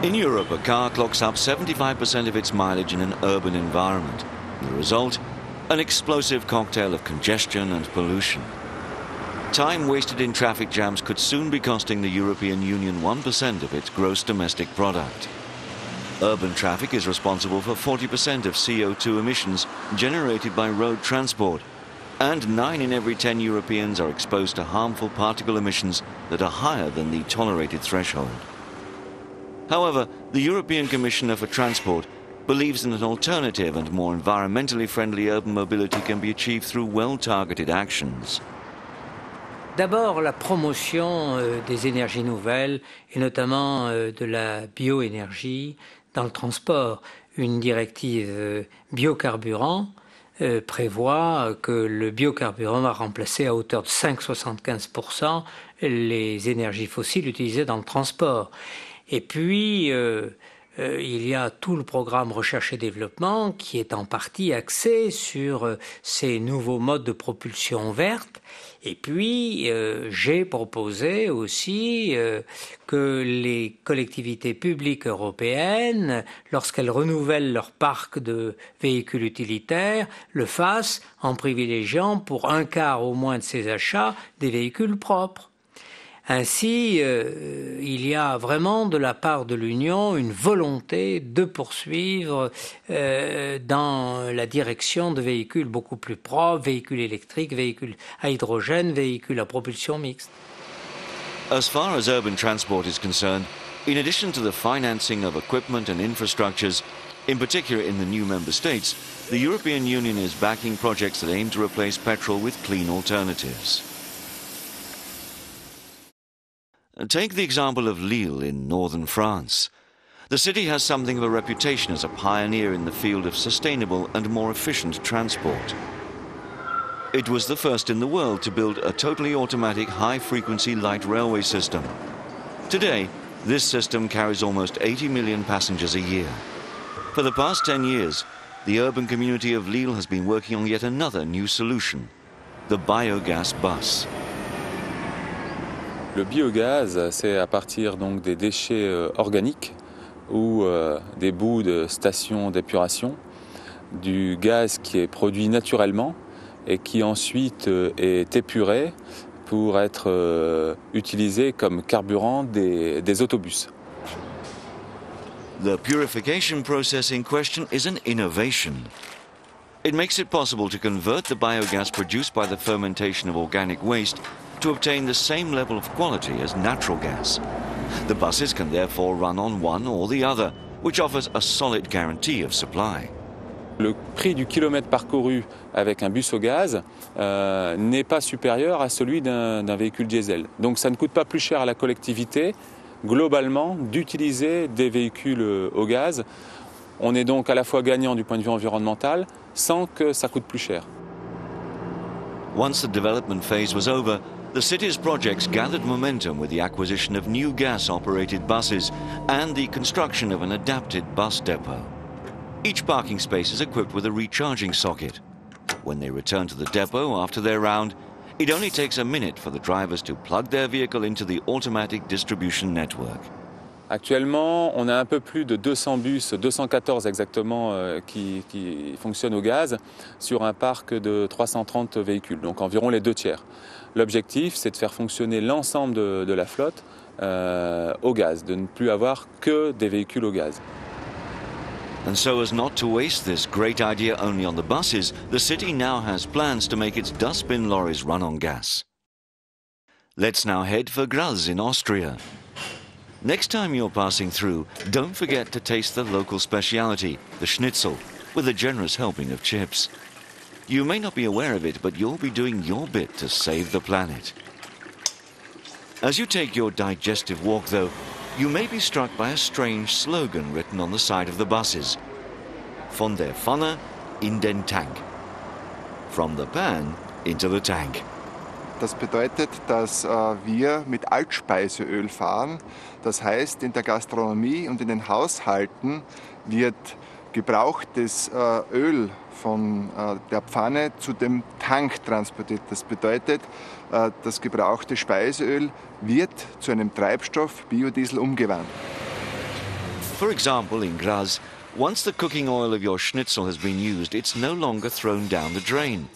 In Europe, a car clocks up 75% of its mileage in an urban environment. The result? An explosive cocktail of congestion and pollution. Time wasted in traffic jams could soon be costing the European Union 1% of its gross domestic product. Urban traffic is responsible for 40% of CO2 emissions generated by road transport, and 9 in every 10 Europeans are exposed to harmful particle emissions that are higher than the tolerated threshold. However, the European Commissioner for Transport believes that an alternative and more environmentally friendly urban mobility can be achieved through well-targeted actions. D'abord, la promotion des énergies nouvelles et notamment de la bioénergie dans le transport. Une directive biocarburant prévoit que le biocarburant va remplacer à hauteur de 5,75% les énergies fossiles utilisées dans le transport. Et puis, il y a tout le programme recherche et développement qui est en partie axé sur ces nouveaux modes de propulsion verte. Et puis, j'ai proposé aussi que les collectivités publiques européennes, lorsqu'elles renouvellent leur parc de véhicules utilitaires, le fassent en privilégiant pour un quart au moins de ces achats des véhicules propres. Ainsi, il y a vraiment de la part de l'Union une volonté de poursuivre dans la direction de véhicules beaucoup plus propres, véhicules électriques, véhicules à hydrogène, véhicules à propulsion mixte. As far as urban transport is concerned, in addition to the financing of equipment and infrastructures, in particular in the new member states, the European Union is backing projects that aim to replace petrol with clean alternatives. Take the example of Lille in northern France. The city has something of a reputation as a pioneer in the field of sustainable and more efficient transport. It was the first in the world to build a totally automatic high-frequency light railway system. Today, this system carries almost 80 million passengers a year. For the past 10 years, the urban community of Lille has been working on yet another new solution, the biogas bus. Le biogaz, c'est à partir donc des déchets organiques ou des bouts de stations d'épuration, du gaz qui est produit naturellement et qui ensuite est épuré pour être utilisé comme carburant des autobus. The purification process in question is an innovation. It makes it possible to convert the biogas produced by the fermentation of organic waste to obtain the same level of quality as natural gas. The buses can therefore run on one or the other, which offers a solid guarantee of supply. Le prix du kilomètre parcouru avec un bus au gaz n'est pas supérieur à celui d'un véhicule diesel. Donc ça ne coûte pas plus cher à la collectivité, globalement, d'utiliser des véhicules au gaz. On est donc à la fois gagnant du point de vue environnemental, sans que ça coûte plus cher. Once the development phase was over, the city's projects gathered momentum with the acquisition of new gas-operated buses and the construction of an adapted bus depot. Each parking space is equipped with a recharging socket. When they return to the depot after their round, it only takes a minute for the drivers to plug their vehicle into the automatic distribution network. Actuellement, on a un peu plus de 200 bus, 214 exactement, qui fonctionnent au gaz sur un parc de 330 véhicules, donc environ les 2 tiers. L'objectif, c'est de faire fonctionner l'ensemble de la flotte au gaz, de ne plus avoir que des véhicules au gaz. And so as not to waste this great idea only on the buses, the city now has plans to make its dustbin lorries run on gas. Let's now head for Graz in Austria. Next time you're passing through, don't forget to taste the local speciality, the schnitzel, with a generous helping of chips. You may not be aware of it, but you'll be doing your bit to save the planet. As you take your digestive walk, though, you may be struck by a strange slogan written on the side of the buses. Von der Pfanne in den Tank. From the pan into the tank. Das bedeutet, dass wir mit Altspeiseöl fahren. Das heißt, in der Gastronomie und in den Haushalten wird gebrauchtes Öl von der Pfanne zu dem Tank transportiert. Das bedeutet, das gebrauchte Speiseöl wird zu einem Treibstoff, Biodiesel, umgewandelt. For example, in Graz, once the cooking oil of your schnitzel has been used, it's no longer thrown down the drain.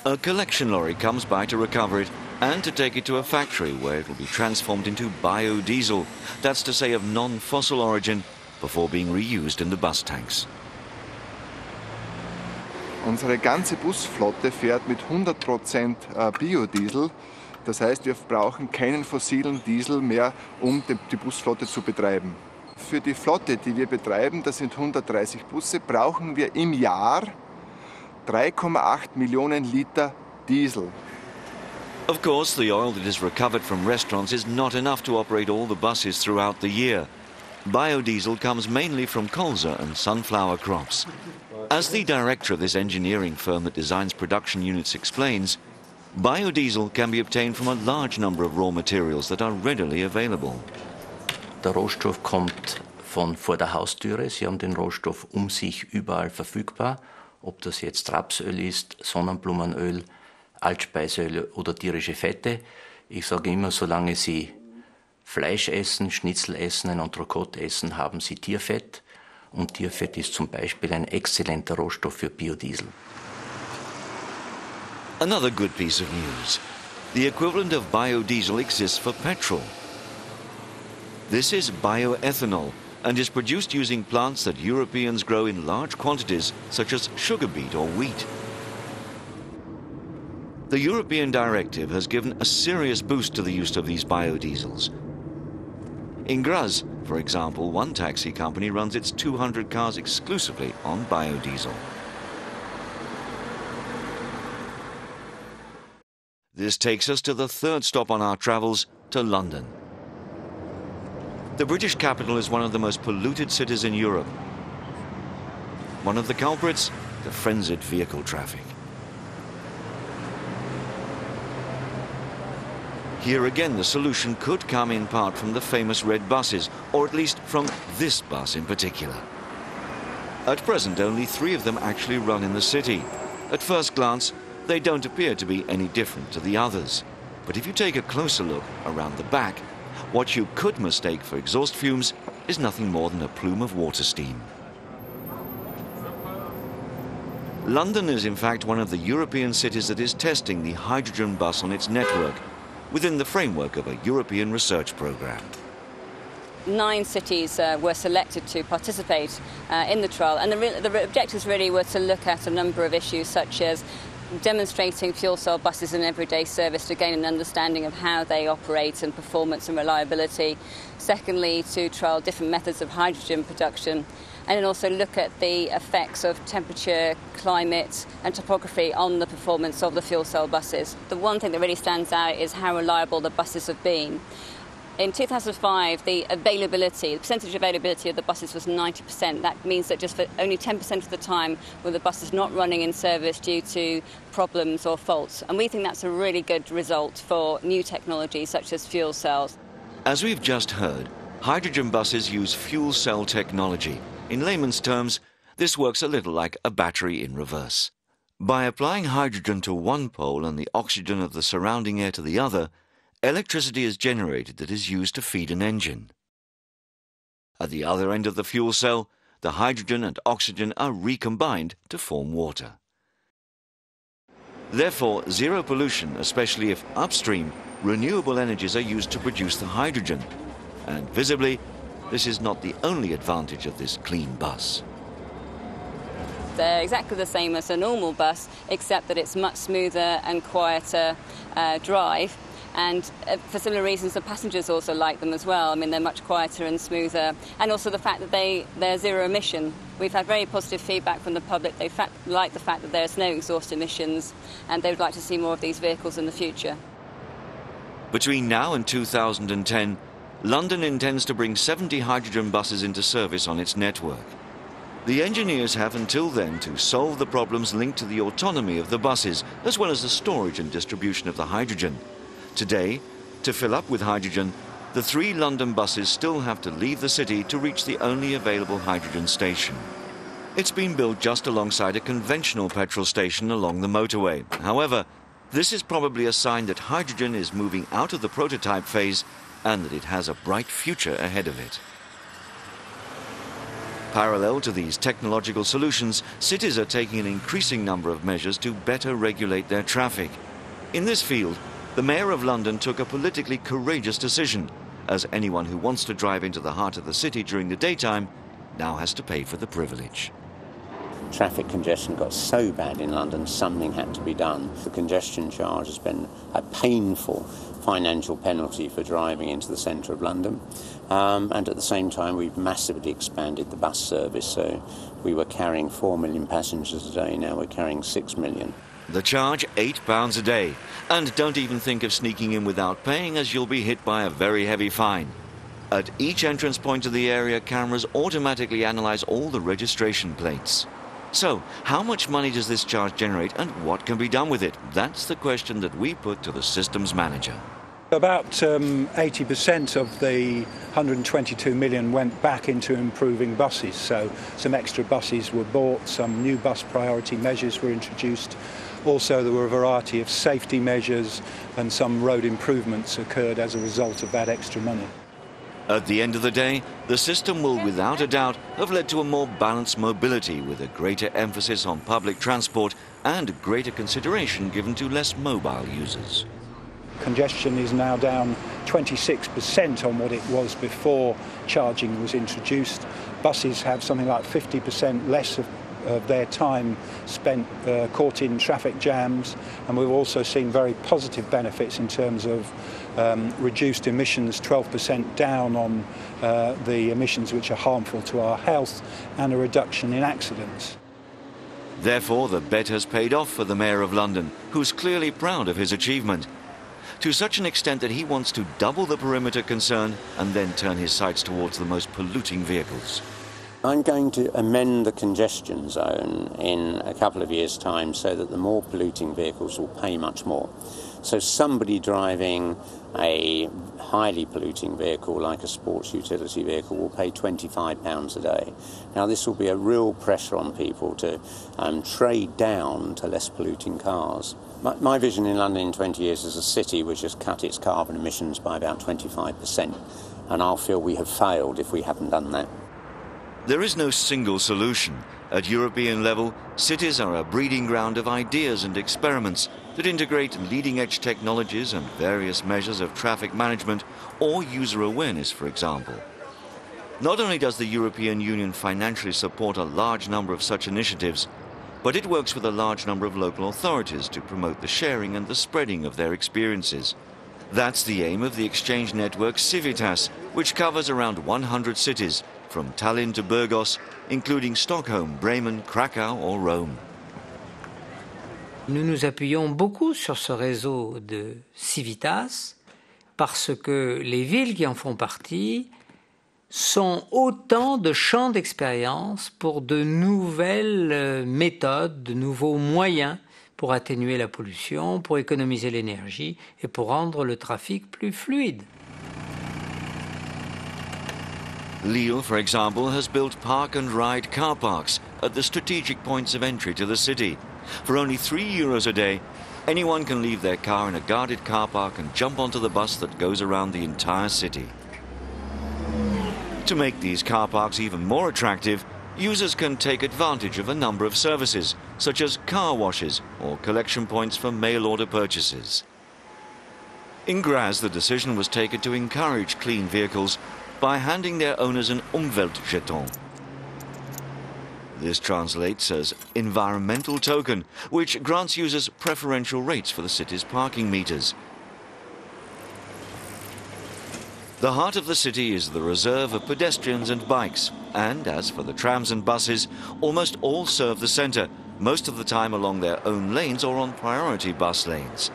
A collection lorry comes by to recover it and to take it to a factory where it will be transformed into biodiesel, that's to say of non-fossil origin, before being reused in the bus tanks. Unsere ganze Busflotte fährt mit 100% Biodiesel. Das heißt, wir brauchen keinen fossilen Diesel mehr, um die Busflotte zu betreiben. Für die Flotte, die wir betreiben, das sind 130 Busse, brauchen wir im Jahr 3,8 Millionen Liter Diesel. Of course, the oil that is recovered from restaurants is not enough to operate all the buses throughout the year. Biodiesel comes mainly from colza and sunflower crops. As the director of this engineering firm that designs production units explains, biodiesel can be obtained from a large number of raw materials that are readily available. Der Rohstoff kommt von vor der Haustüre. Sie haben den Rohstoff sich überall verfügbar. Ob das jetzt Rapsöl ist, Sonnenblumenöl, Altspeiseöl oder tierische Fette. Ich sage immer, solange Sie Fleisch essen, Schnitzel essen, ein Entrecote essen, haben Sie Tierfett. Und Tierfett ist zum Beispiel ein exzellenter Rohstoff für Biodiesel. Another good piece of news. The equivalent of biodiesel exists for petrol. This is bioethanol and is produced using plants that Europeans grow in large quantities, such as sugar beet or wheat. The European directive has given a serious boost to the use of these biodiesels. In Graz, for example, one taxi company runs its 200 cars exclusively on biodiesel. This takes us to the third stop on our travels, to London. The British capital is one of the most polluted cities in Europe. One of the culprits, the frenzied vehicle traffic. Here again, the solution could come in part from the famous red buses, or at least from this bus in particular. At present, only 3 of them actually run in the city. At first glance, they don't appear to be any different to the others. But if you take a closer look around the back, what you could mistake for exhaust fumes is nothing more than a plume of water steam. London is in fact one of the European cities that is testing the hydrogen bus on its network, within the framework of a European research programme. 9 cities were selected to participate in the trial, and the objectives really were to look at a number of issues such as demonstrating fuel cell buses in everyday service to gain an understanding of how they operate and performance and reliability. Secondly, to trial different methods of hydrogen production, and then also look at the effects of temperature, climate and topography on the performance of the fuel cell buses. The one thing that really stands out is how reliable the buses have been. In 2005, the percentage availability of the buses was 90%. That means that just for only 10% of the time were the buses not running in service due to problems or faults. And we think that's a really good result for new technology such as fuel cells. As we've just heard, hydrogen buses use fuel cell technology. In layman's terms, this works a little like a battery in reverse. By applying hydrogen to one pole and the oxygen of the surrounding air to the other, electricity is generated that is used to feed an engine. At the other end of the fuel cell, the hydrogen and oxygen are recombined to form water. Therefore, zero pollution, especially if upstream, renewable energies are used to produce the hydrogen. And visibly, this is not the only advantage of this clean bus. They're exactly the same as a normal bus, except that it's much smoother and quieter drive. And for similar reasons, the passengers also like them as well. I mean, they're much quieter and smoother. And also the fact that they're zero emission. We've had very positive feedback from the public. They like the fact that there's no exhaust emissions, and they would like to see more of these vehicles in the future. Between now and 2010, London intends to bring 70 hydrogen buses into service on its network. The engineers have until then to solve the problems linked to the autonomy of the buses, as well as the storage and distribution of the hydrogen. Today, to fill up with hydrogen, the 3 London buses still have to leave the city to reach the only available hydrogen station. It's been built just alongside a conventional petrol station along the motorway. However, this is probably a sign that hydrogen is moving out of the prototype phase and that it has a bright future ahead of it. Parallel to these technological solutions, cities are taking an increasing number of measures to better regulate their traffic. In this field, the Mayor of London took a politically courageous decision, as anyone who wants to drive into the heart of the city during the daytime now has to pay for the privilege. Traffic congestion got so bad in London, something had to be done. The congestion charge has been a painful financial penalty for driving into the centre of London. And at the same time, we've massively expanded the bus service. So we were carrying 4 million passengers a day, now we're carrying 6 million. The charge, £8 a day. And don't even think of sneaking in without paying, as you'll be hit by a very heavy fine. At each entrance point to the area, cameras automatically analyse all the registration plates. So, how much money does this charge generate and what can be done with it? That's the question that we put to the systems manager. About 80% of the 122 million went back into improving buses. So some extra buses were bought, some new bus priority measures were introduced. Also, there were a variety of safety measures and some road improvements occurred as a result of that extra money. At the end of the day, the system will without a doubt have led to a more balanced mobility with a greater emphasis on public transport and greater consideration given to less mobile users. Congestion is now down 26% on what it was before charging was introduced. Buses have something like 50% less of their time spent caught in traffic jams, and we've also seen very positive benefits in terms of reduced emissions, 12% down on the emissions which are harmful to our health, and a reduction in accidents. Therefore, the bet has paid off for the Mayor of London, who's clearly proud of his achievement, to such an extent that he wants to double the perimeter concern and then turn his sights towards the most polluting vehicles. I'm going to amend the congestion zone in a couple of years' time so that the more polluting vehicles will pay much more. So somebody driving a highly polluting vehicle like a sports utility vehicle will pay £25 a day. Now this will be a real pressure on people to trade down to less polluting cars. My vision in London in 20 years is a city which has cut its carbon emissions by about 25%, and I'll feel we have failed if we haven't done that. There is no single solution. At European level, cities are a breeding ground of ideas and experiments that integrate leading-edge technologies and various measures of traffic management or user awareness, for example. Not only does the European Union financially support a large number of such initiatives, but it works with a large number of local authorities to promote the sharing and the spreading of their experiences. That's the aim of the exchange network CIVITAS, which covers around 100 cities, from Tallinn to Burgos, including Stockholm, Bremen, Krakow or Rome. Nous nous appuyons beaucoup sur ce réseau de CIVITAS parce que les villes qui en font partie sont autant de champs d'expérience pour de nouvelles méthodes, de nouveaux moyens pour atténuer la pollution, pour économiser l'énergie et pour rendre le trafic plus fluide. Lille, for example, has built park-and-ride car parks at the strategic points of entry to the city. For only €3 a day, anyone can leave their car in a guarded car park and jump onto the bus that goes around the entire city. To make these car parks even more attractive, users can take advantage of a number of services, such as car washes or collection points for mail-order purchases. In Graz, the decision was taken to encourage clean vehicles by handing their owners an Umweltjeton. This translates as environmental token, which grants users preferential rates for the city's parking meters. The heart of the city is the reserve of pedestrians and bikes, and as for the trams and buses, almost all serve the centre, most of the time along their own lanes or on priority bus lanes,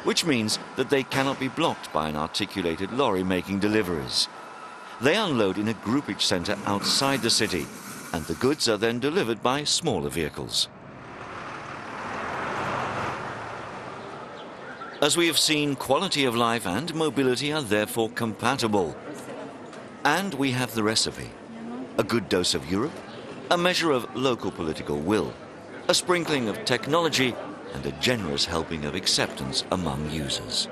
which means that they cannot be blocked by an articulated lorry making deliveries. They unload in a groupage centre outside the city, and the goods are then delivered by smaller vehicles. As we have seen, quality of life and mobility are therefore compatible. And we have the recipe: a good dose of Europe, a measure of local political will, a sprinkling of technology, and a generous helping of acceptance among users.